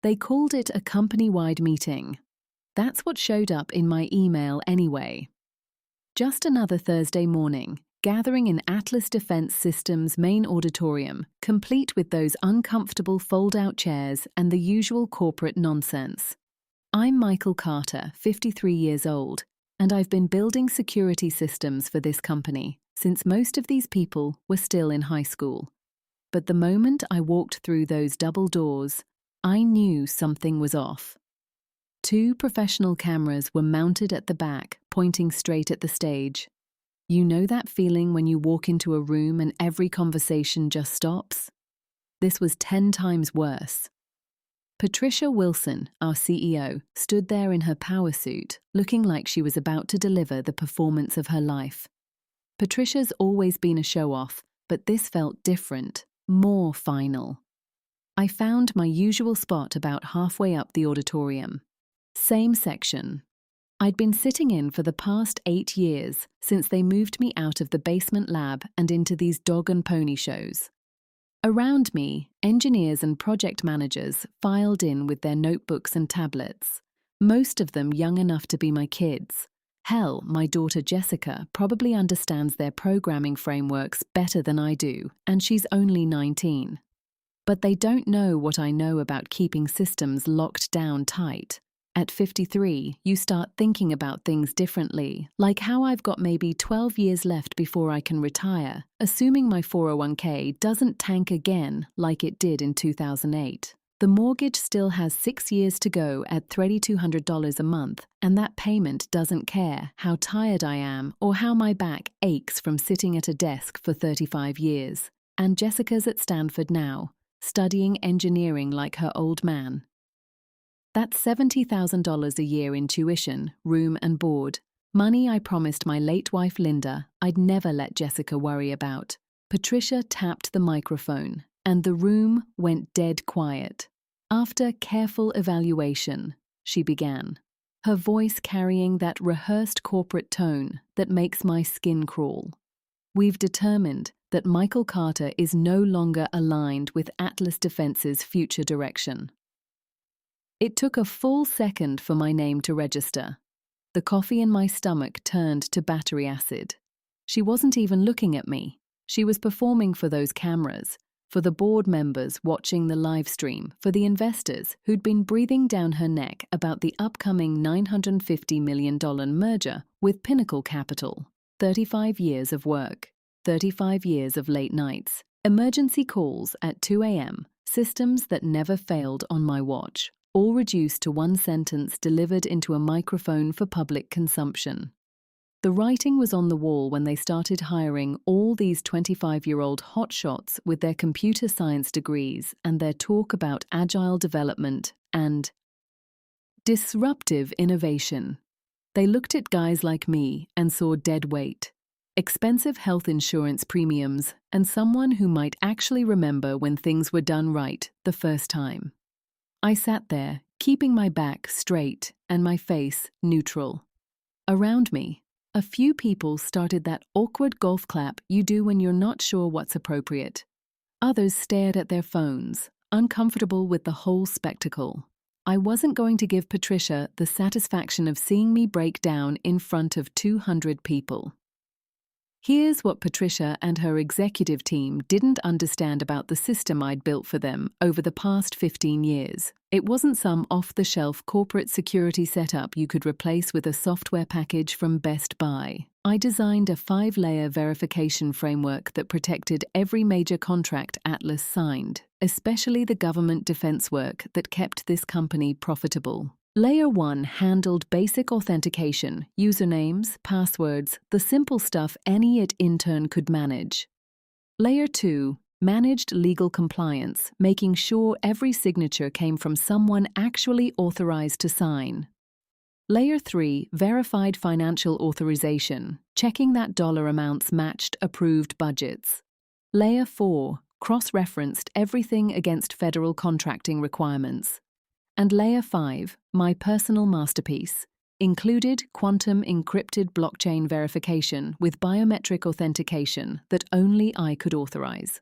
They called it a company-wide meeting. That's what showed up in my email anyway. Just another Thursday morning, gathering in Atlas Defense Systems' main auditorium, complete with those uncomfortable fold-out chairs and the usual corporate nonsense. I'm Michael Carter, 53 years old, and I've been building security systems for this company since most of these people were still in high school. But the moment I walked through those double doors, I knew something was off. 2 professional cameras were mounted at the back, pointing straight at the stage. You know that feeling when you walk into a room and every conversation just stops? This was 10 times worse. Patricia Wilson, our CEO, stood there in her power suit, looking like she was about to deliver the performance of her life. Patricia's always been a show-off, but this felt different, more final. I found my usual spot about halfway up the auditorium. Same section. I'd been sitting in for the past 8 years since they moved me out of the basement lab and into these dog and pony shows. Around me, engineers and project managers filed in with their notebooks and tablets, most of them young enough to be my kids. Hell, my daughter Jessica probably understands their programming frameworks better than I do, and she's only 19. But they don't know what I know about keeping systems locked down tight. At 53, you start thinking about things differently, like how I've got maybe 12 years left before I can retire, assuming my 401k doesn't tank again like it did in 2008. The mortgage still has 6 years to go at $3,200 a month, and that payment doesn't care how tired I am or how my back aches from sitting at a desk for 35 years. And Jessica's at Stanford now, studying engineering like her old man. That's $70,000 a year in tuition, room and board. Money I promised my late wife Linda I'd never let Jessica worry about. Patricia tapped the microphone, and the room went dead quiet. After careful evaluation, she began, her voice carrying that rehearsed corporate tone that makes my skin crawl. We've determined that Michael Carter is no longer aligned with Atlas Defense's future direction. It took a full second for my name to register. The coffee in my stomach turned to battery acid. She wasn't even looking at me. She was performing for those cameras, for the board members watching the live stream, for the investors who'd been breathing down her neck about the upcoming $950 million merger with Pinnacle Capital. 35 years of work, 35 years of late nights, emergency calls at 2 a.m., systems that never failed on my watch, all reduced to one sentence delivered into a microphone for public consumption. The writing was on the wall when they started hiring all these 25-year-old hotshots with their computer science degrees and their talk about agile development and disruptive innovation. They looked at guys like me and saw dead weight, expensive health insurance premiums, and someone who might actually remember when things were done right the first time. I sat there, keeping my back straight and my face neutral. Around me, a few people started that awkward golf clap you do when you're not sure what's appropriate. Others stared at their phones, uncomfortable with the whole spectacle. I wasn't going to give Patricia the satisfaction of seeing me break down in front of 200 people. Here's what Patricia and her executive team didn't understand about the system I'd built for them over the past 15 years. It wasn't some off-the-shelf corporate security setup you could replace with a software package from Best Buy. I designed a 5-layer verification framework that protected every major contract Atlas signed, especially the government defense work that kept this company profitable. Layer 1 handled basic authentication, usernames, passwords, the simple stuff any intern could manage. Layer 2 managed legal compliance, making sure every signature came from someone actually authorized to sign. Layer 3 verified financial authorization, checking that dollar amounts matched approved budgets. Layer 4 cross-referenced everything against federal contracting requirements. And Layer 5, my personal masterpiece, included quantum encrypted blockchain verification with biometric authentication that only I could authorize.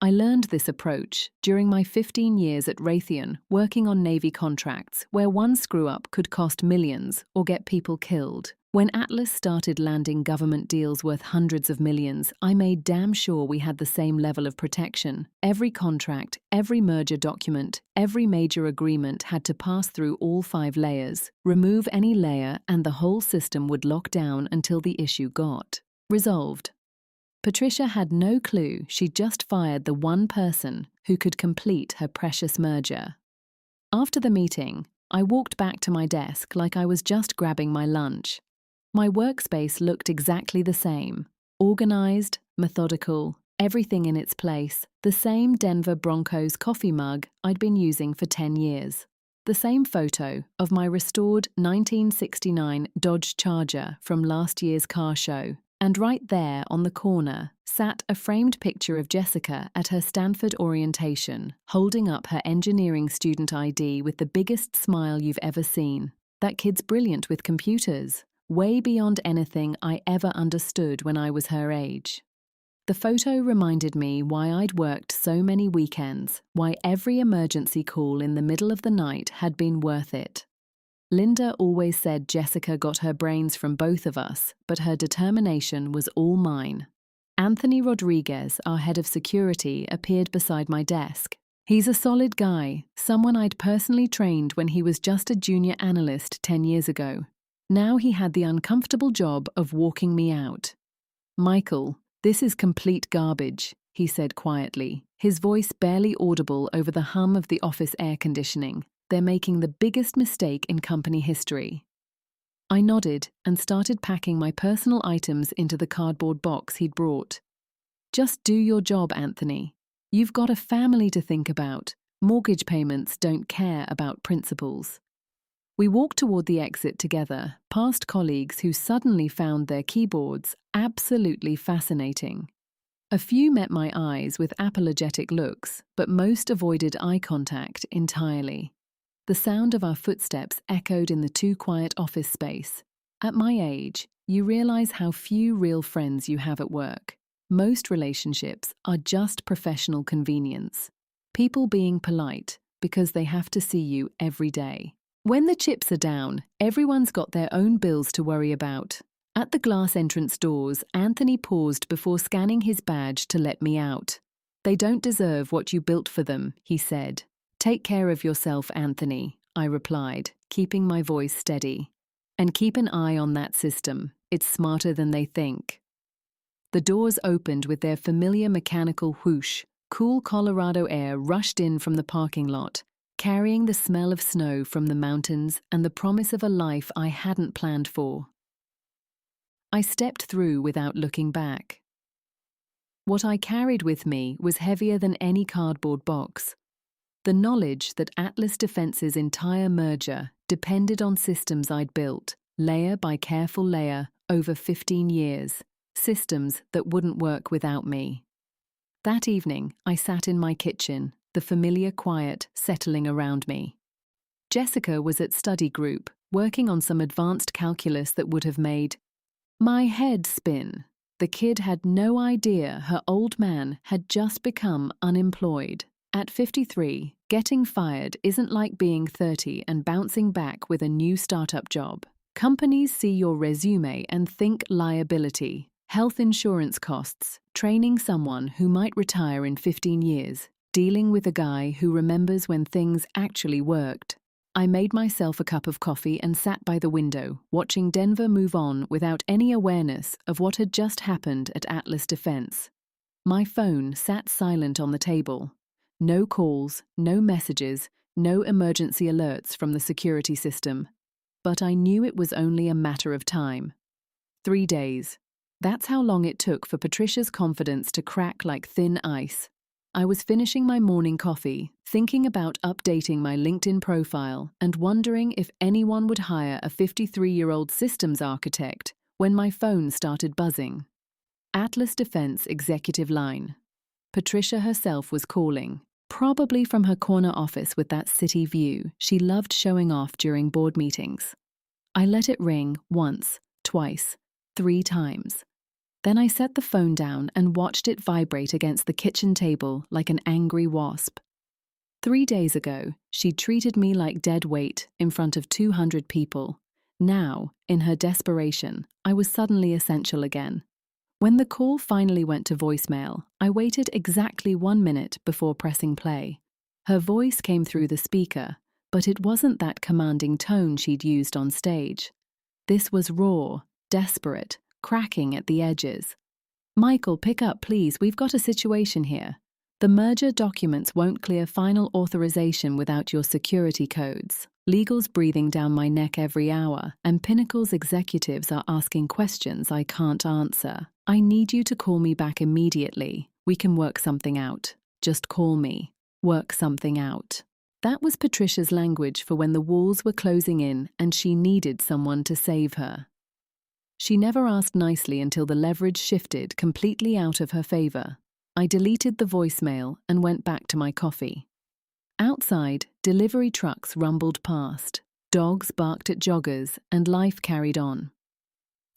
I learned this approach during my 15 years at Raytheon, working on Navy contracts where one screw-up could cost millions or get people killed. When Atlas started landing government deals worth hundreds of millions, I made damn sure we had the same level of protection. Every contract, every merger document, every major agreement had to pass through all 5 layers. Remove any layer and the whole system would lock down until the issue got resolved. Patricia had no clue she'd just fired the one person who could complete her precious merger. After the meeting, I walked back to my desk like I was just grabbing my lunch. My workspace looked exactly the same. Organized, methodical, everything in its place, the same Denver Broncos coffee mug I'd been using for 10 years. The same photo of my restored 1969 Dodge Charger from last year's car show. And right there on the corner sat a framed picture of Jessica at her Stanford orientation, holding up her engineering student ID with the biggest smile you've ever seen. That kid's brilliant with computers, way beyond anything I ever understood when I was her age. The photo reminded me why I'd worked so many weekends, why every emergency call in the middle of the night had been worth it. Linda always said Jessica got her brains from both of us, but her determination was all mine. Anthony Rodriguez, our head of security, appeared beside my desk. He's a solid guy, someone I'd personally trained when he was just a junior analyst 10 years ago. Now he had the uncomfortable job of walking me out. "Michael, this is complete garbage," he said quietly, his voice barely audible over the hum of the office air conditioning. "They're making the biggest mistake in company history." I nodded and started packing my personal items into the cardboard box he'd brought. "Just do your job, Anthony. You've got a family to think about. Mortgage payments don't care about principles." We walked toward the exit together, past colleagues who suddenly found their keyboards absolutely fascinating. A few met my eyes with apologetic looks, but most avoided eye contact entirely. The sound of our footsteps echoed in the too quiet office space. At my age, you realize how few real friends you have at work. Most relationships are just professional convenience. People being polite because they have to see you every day. When the chips are down, everyone's got their own bills to worry about. At the glass entrance doors, Anthony paused before scanning his badge to let me out. "They don't deserve what you built for them," he said. "Take care of yourself, Anthony," I replied, keeping my voice steady. "And keep an eye on that system. It's smarter than they think." The doors opened with their familiar mechanical whoosh. Cool Colorado air rushed in from the parking lot, carrying the smell of snow from the mountains and the promise of a life I hadn't planned for. I stepped through without looking back. What I carried with me was heavier than any cardboard box. The knowledge that Atlas Defense's entire merger depended on systems I'd built, layer by careful layer, over 15 years, systems that wouldn't work without me. That evening, I sat in my kitchen, the familiar quiet settling around me. Jessica was at study group, working on some advanced calculus that would have made my head spin. The kid had no idea her old man had just become unemployed. At 53, getting fired isn't like being 30 and bouncing back with a new startup job. Companies see your resume and think liability, health insurance costs, training someone who might retire in 15 years, dealing with a guy who remembers when things actually worked. I made myself a cup of coffee and sat by the window, watching Denver move on without any awareness of what had just happened at Atlas Defense. My phone sat silent on the table. No calls, no messages, no emergency alerts from the security system. But I knew it was only a matter of time. 3 days. That's how long it took for Patricia's confidence to crack like thin ice. I was finishing my morning coffee, thinking about updating my LinkedIn profile and wondering if anyone would hire a 53-year-old systems architect when my phone started buzzing. Atlas Defense executive line. Patricia herself was calling, probably from her corner office with that city view she loved showing off during board meetings. I let it ring once, twice, 3 times. Then I set the phone down and watched it vibrate against the kitchen table like an angry wasp. 3 days ago, she'd treated me like dead weight in front of 200 people. Now, in her desperation, I was suddenly essential again. When the call finally went to voicemail, I waited exactly 1 minute before pressing play. Her voice came through the speaker, but it wasn't that commanding tone she'd used on stage. This was raw, desperate, cracking at the edges. "Michael, pick up, please. We've got a situation here. The merger documents won't clear final authorization without your security codes. Legal's breathing down my neck every hour, and Pinnacle's executives are asking questions I can't answer. I need you to call me back immediately. We can work something out. Just call me. Work something out." That was Patricia's language for when the walls were closing in and she needed someone to save her. She never asked nicely until the leverage shifted completely out of her favor. I deleted the voicemail and went back to my coffee. Outside, delivery trucks rumbled past, dogs barked at joggers, and life carried on.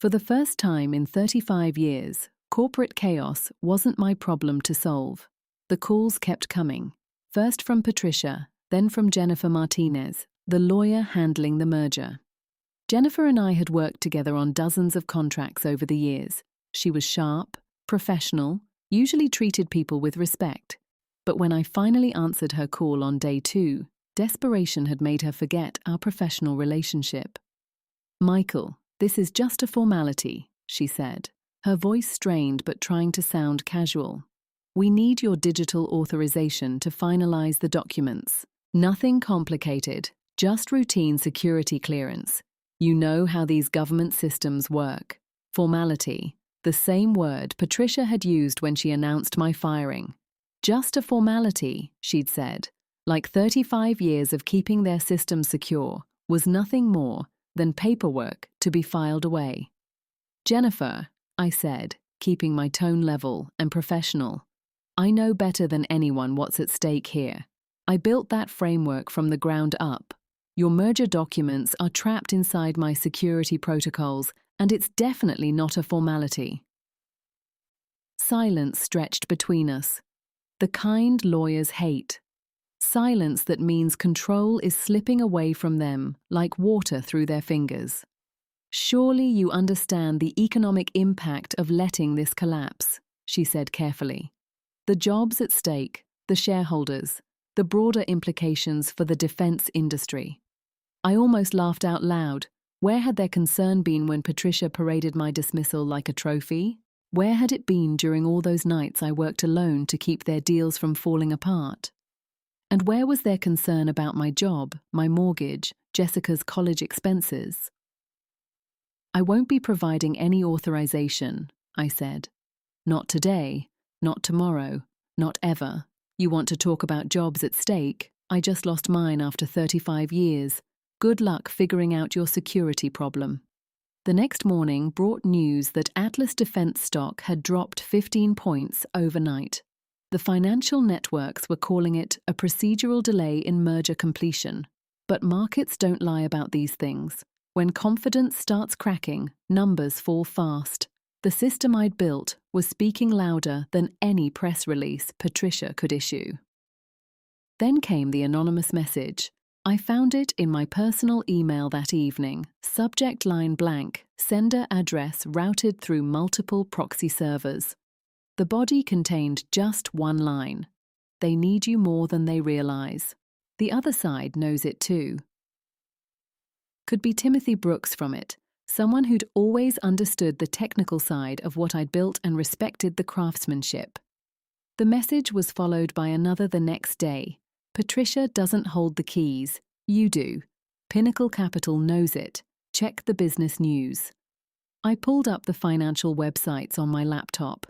For the first time in 35 years, corporate chaos wasn't my problem to solve. The calls kept coming, first from Patricia, then from Jennifer Martinez, the lawyer handling the merger. Jennifer and I had worked together on dozens of contracts over the years. She was sharp, professional, usually treated people with respect. But when I finally answered her call on day 2, desperation had made her forget our professional relationship. "Michael, this is just a formality," she said, her voice strained but trying to sound casual. "We need your digital authorization to finalize the documents. Nothing complicated, just routine security clearance. You know how these government systems work. Formality, the same word Patricia had used when she announced my firing. Just a formality, she'd said, like 35 years of keeping their systems secure was nothing more than paperwork to be filed away. "Jennifer," I said, keeping my tone level and professional, "I know better than anyone what's at stake here. I built that framework from the ground up. Your merger documents are trapped inside my security protocols, and it's definitely not a formality." Silence stretched between us. The kind lawyers hate. Silence that means control is slipping away from them like water through their fingers. "Surely you understand the economic impact of letting this collapse," she said carefully. "The jobs at stake, the shareholders, the broader implications for the defense industry." I almost laughed out loud. Where had their concern been when Patricia paraded my dismissal like a trophy? Where had it been during all those nights I worked alone to keep their deals from falling apart? And where was their concern about my job, my mortgage, Jessica's college expenses? "I won't be providing any authorization," I said. "Not today, not tomorrow, not ever. You want to talk about jobs at stake? I just lost mine after 35 years. Good luck figuring out your security problem." The next morning brought news that Atlas Defense stock had dropped 15 points overnight. The financial networks were calling it a procedural delay in merger completion. But markets don't lie about these things. When confidence starts cracking, numbers fall fast. The system I'd built was speaking louder than any press release Patricia could issue. Then came the anonymous message. I found it in my personal email that evening, subject line blank, sender address routed through multiple proxy servers. The body contained just one line. "They need you more than they realize. The other side knows it too." Could be Timothy Brooks from it, someone who'd always understood the technical side of what I'd built and respected the craftsmanship. The message was followed by another the next day. "Patricia doesn't hold the keys. You do. Pinnacle Capital knows it. Check the business news." I pulled up the financial websites on my laptop.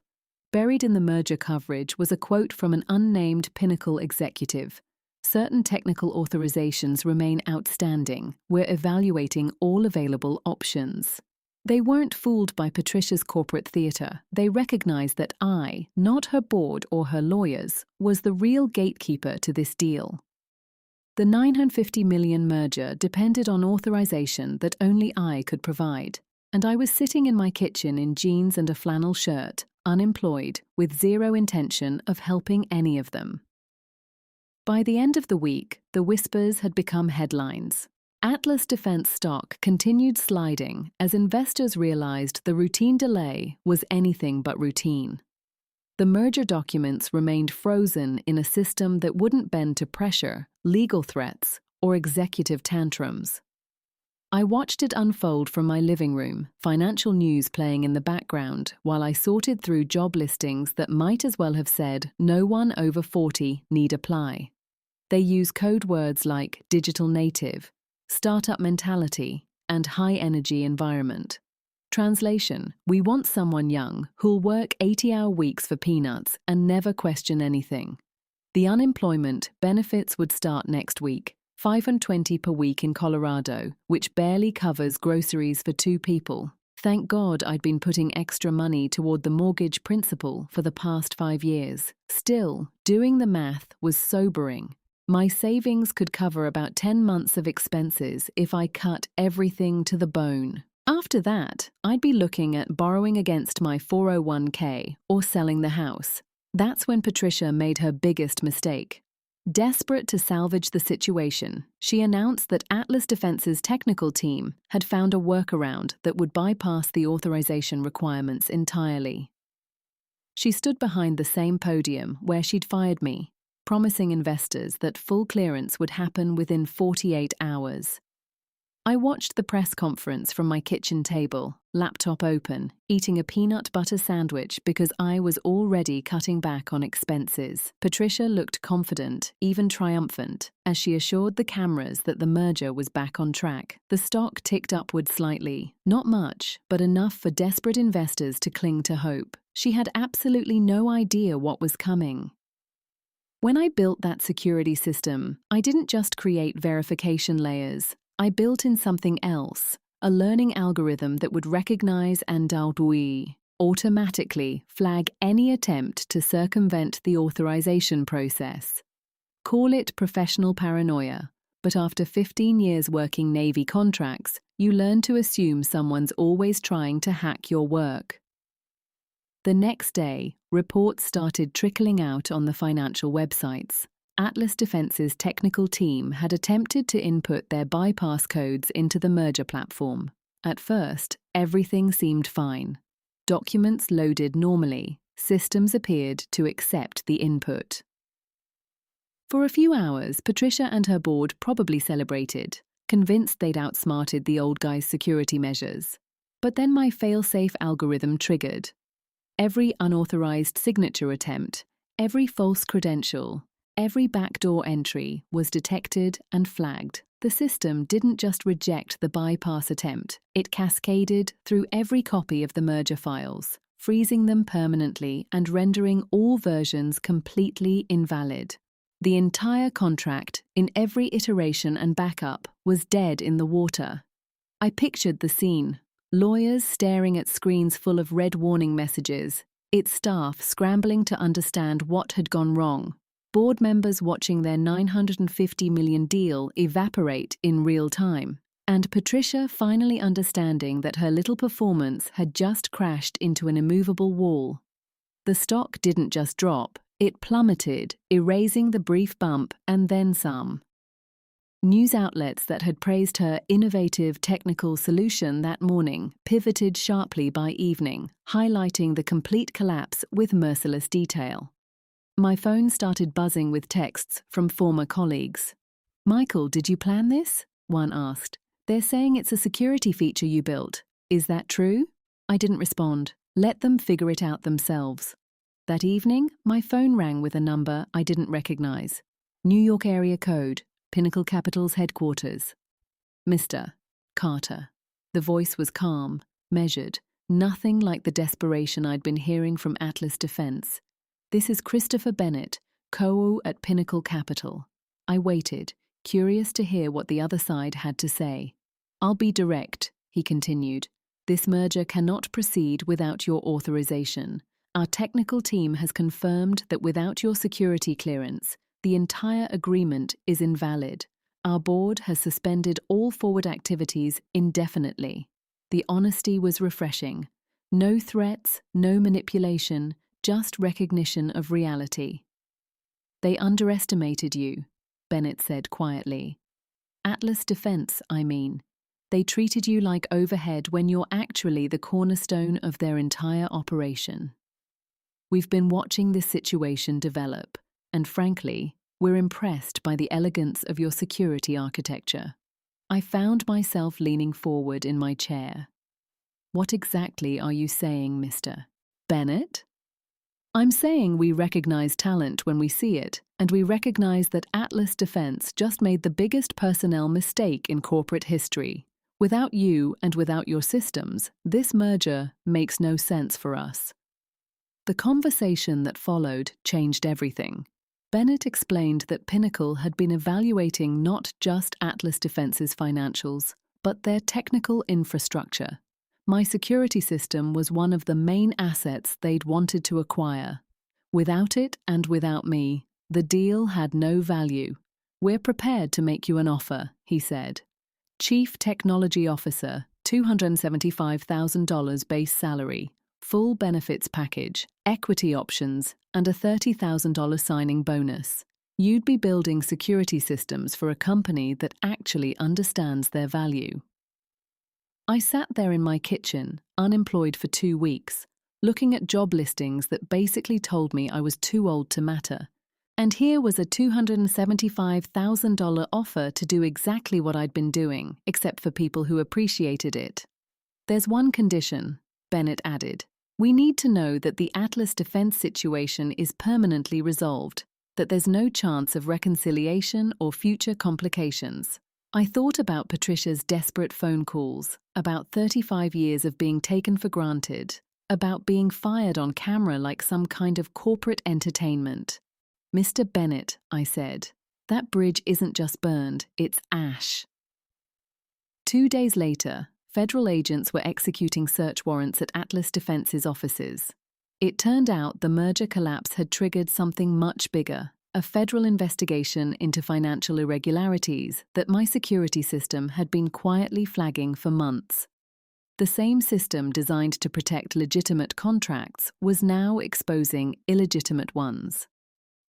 Buried in the merger coverage was a quote from an unnamed Pinnacle executive. "Certain technical authorizations remain outstanding. We're evaluating all available options." They weren't fooled by Patricia's corporate theater. They recognized that I, not her board or her lawyers, was the real gatekeeper to this deal. The $950 million merger depended on authorization that only I could provide. And I was sitting in my kitchen in jeans and a flannel shirt, unemployed, with zero intention of helping any of them. By the end of the week, the whispers had become headlines. Atlas Defense stock continued sliding as investors realized the routine delay was anything but routine. The merger documents remained frozen in a system that wouldn't bend to pressure, legal threats, or executive tantrums. I watched it unfold from my living room, financial news playing in the background, while I sorted through job listings that might as well have said, "No one over 40 need apply." They use code words like digital native, startup mentality, and high-energy environment. Translation: we want someone young who'll work 80-hour weeks for peanuts and never question anything. The unemployment benefits would start next week, $520 per week in Colorado, which barely covers groceries for 2 people. Thank God I'd been putting extra money toward the mortgage principal for the past 5 years. Still, doing the math was sobering. My savings could cover about 10 months of expenses if I cut everything to the bone. After that, I'd be looking at borrowing against my 401k or selling the house. That's when Patricia made her biggest mistake. Desperate to salvage the situation, she announced that Atlas Defense's technical team had found a workaround that would bypass the authorization requirements entirely. She stood behind the same podium where she'd fired me, promising investors that full clearance would happen within 48 hours. I watched the press conference from my kitchen table, laptop open, eating a peanut butter sandwich because I was already cutting back on expenses. Patricia looked confident, even triumphant, as she assured the cameras that the merger was back on track. The stock ticked upward slightly, not much, but enough for desperate investors to cling to hope. She had absolutely no idea what was coming. When I built that security system, I didn't just create verification layers. I built in something else, a learning algorithm that would recognize and automatically flag any attempt to circumvent the authorization process. Call it professional paranoia, but after 15 years working Navy contracts, you learn to assume someone's always trying to hack your work. The next day, reports started trickling out on the financial websites. Atlas Defense's technical team had attempted to input their bypass codes into the merger platform. At first, everything seemed fine. Documents loaded normally. Systems appeared to accept the input. For a few hours, Patricia and her board probably celebrated, convinced they'd outsmarted the old guy's security measures. But then my fail-safe algorithm triggered. Every unauthorized signature attempt, every false credential, every backdoor entry was detected and flagged. The system didn't just reject the bypass attempt, it cascaded through every copy of the merger files, freezing them permanently and rendering all versions completely invalid. The entire contract, in every iteration and backup, was dead in the water. I pictured the scene. Lawyers staring at screens full of red warning messages, its staff scrambling to understand what had gone wrong, board members watching their $950 million deal evaporate in real time, and Patricia finally understanding that her little performance had just crashed into an immovable wall. The stock didn't just drop, it plummeted, erasing the brief bump and then some. News outlets that had praised her innovative technical solution that morning pivoted sharply by evening, highlighting the complete collapse with merciless detail. My phone started buzzing with texts from former colleagues. "Michael, did you plan this?" one asked. "They're saying it's a security feature you built. Is that true?" I didn't respond. Let them figure it out themselves. That evening, my phone rang with a number I didn't recognize. New York area code. Pinnacle Capital's headquarters. "Mr. Carter." The voice was calm, measured, nothing like the desperation I'd been hearing from Atlas Defense. "This is Christopher Bennett, COO at Pinnacle Capital." I waited, curious to hear what the other side had to say. "I'll be direct," he continued. "This merger cannot proceed without your authorization. Our technical team has confirmed that without your security clearance, the entire agreement is invalid. Our board has suspended all forward activities indefinitely." The honesty was refreshing. No threats, no manipulation, just recognition of reality. They underestimated you, Bennett said quietly. Atlas Defense, I mean. They treated you like overhead when you're actually the cornerstone of their entire operation. We've been watching this situation develop, and frankly, we're impressed by the elegance of your security architecture. I found myself leaning forward in my chair. What exactly are you saying, Mr. Bennett? I'm saying we recognize talent when we see it, and we recognize that Atlas Defense just made the biggest personnel mistake in corporate history. Without you and without your systems, this merger makes no sense for us. The conversation that followed changed everything. Bennett explained that Pinnacle had been evaluating not just Atlas Defense's financials, but their technical infrastructure. My security system was one of the main assets they'd wanted to acquire. Without it and without me, the deal had no value. We're prepared to make you an offer, he said. Chief Technology Officer, $275,000 base salary, full benefits package, equity options, and a $30,000 signing bonus. You'd be building security systems for a company that actually understands their value. I sat there in my kitchen, unemployed for 2 weeks, looking at job listings that basically told me I was too old to matter. And here was a $275,000 offer to do exactly what I'd been doing, except for people who appreciated it. There's one condition, Bennett added. We need to know that the Atlas Defense situation is permanently resolved, that there's no chance of reconciliation or future complications. I thought about Patricia's desperate phone calls, about 35 years of being taken for granted, about being fired on camera like some kind of corporate entertainment. Mr. Bennett, I said, that bridge isn't just burned, it's ash. 2 days later, federal agents were executing search warrants at Atlas Defense's offices. It turned out the merger collapse had triggered something much bigger. A federal investigation into financial irregularities that my security system had been quietly flagging for months. The same system designed to protect legitimate contracts was now exposing illegitimate ones.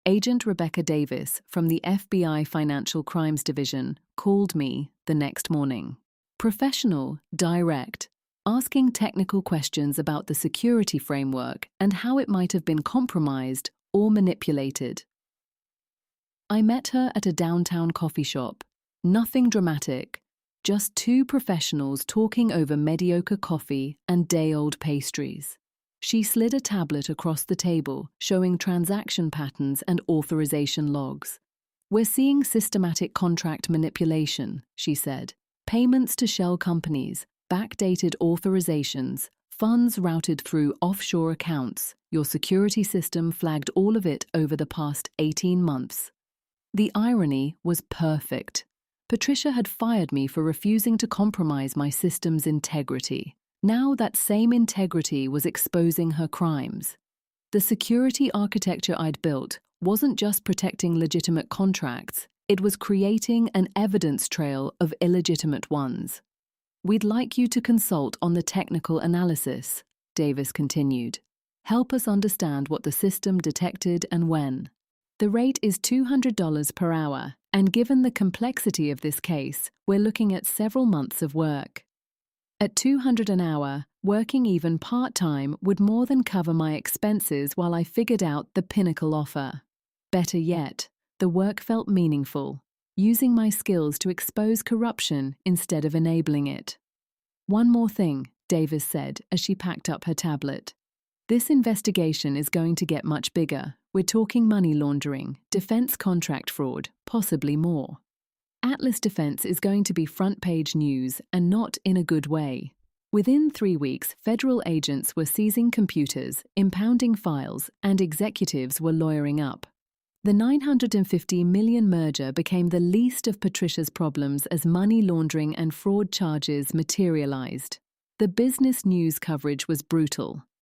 Agent Rebecca Davis from the FBI Financial Crimes Division called me the next morning. Professional, direct, asking technical questions about the security framework and how it might have been compromised or manipulated. I met her at a downtown coffee shop. Nothing dramatic, just 2 professionals talking over mediocre coffee and day-old pastries. She slid a tablet across the table, showing transaction patterns and authorization logs. We're seeing systematic contract manipulation, she said. Payments to shell companies, backdated authorizations, funds routed through offshore accounts. Your security system flagged all of it over the past 18 months. The irony was perfect. Patricia had fired me for refusing to compromise my system's integrity. Now that same integrity was exposing her crimes. The security architecture I'd built wasn't just protecting legitimate contracts, it was creating an evidence trail of illegitimate ones. We'd like you to consult on the technical analysis, Davis continued. Help us understand what the system detected and when. The rate is $200 per hour, and given the complexity of this case, we're looking at several months of work. At $200 an hour, working even part-time would more than cover my expenses while I figured out the Pinnacle offer. Better yet, the work felt meaningful, using my skills to expose corruption instead of enabling it. One more thing, Davis said as she packed up her tablet. This investigation is going to get much bigger. We're talking money laundering, defense contract fraud, possibly more. Atlas Defense is going to be front-page news, and not in a good way. Within 3 weeks, federal agents were seizing computers, impounding files, and executives were lawyering up. The $950 million merger became the least of Patricia's problems as money laundering and fraud charges materialized. The business news coverage was brutal.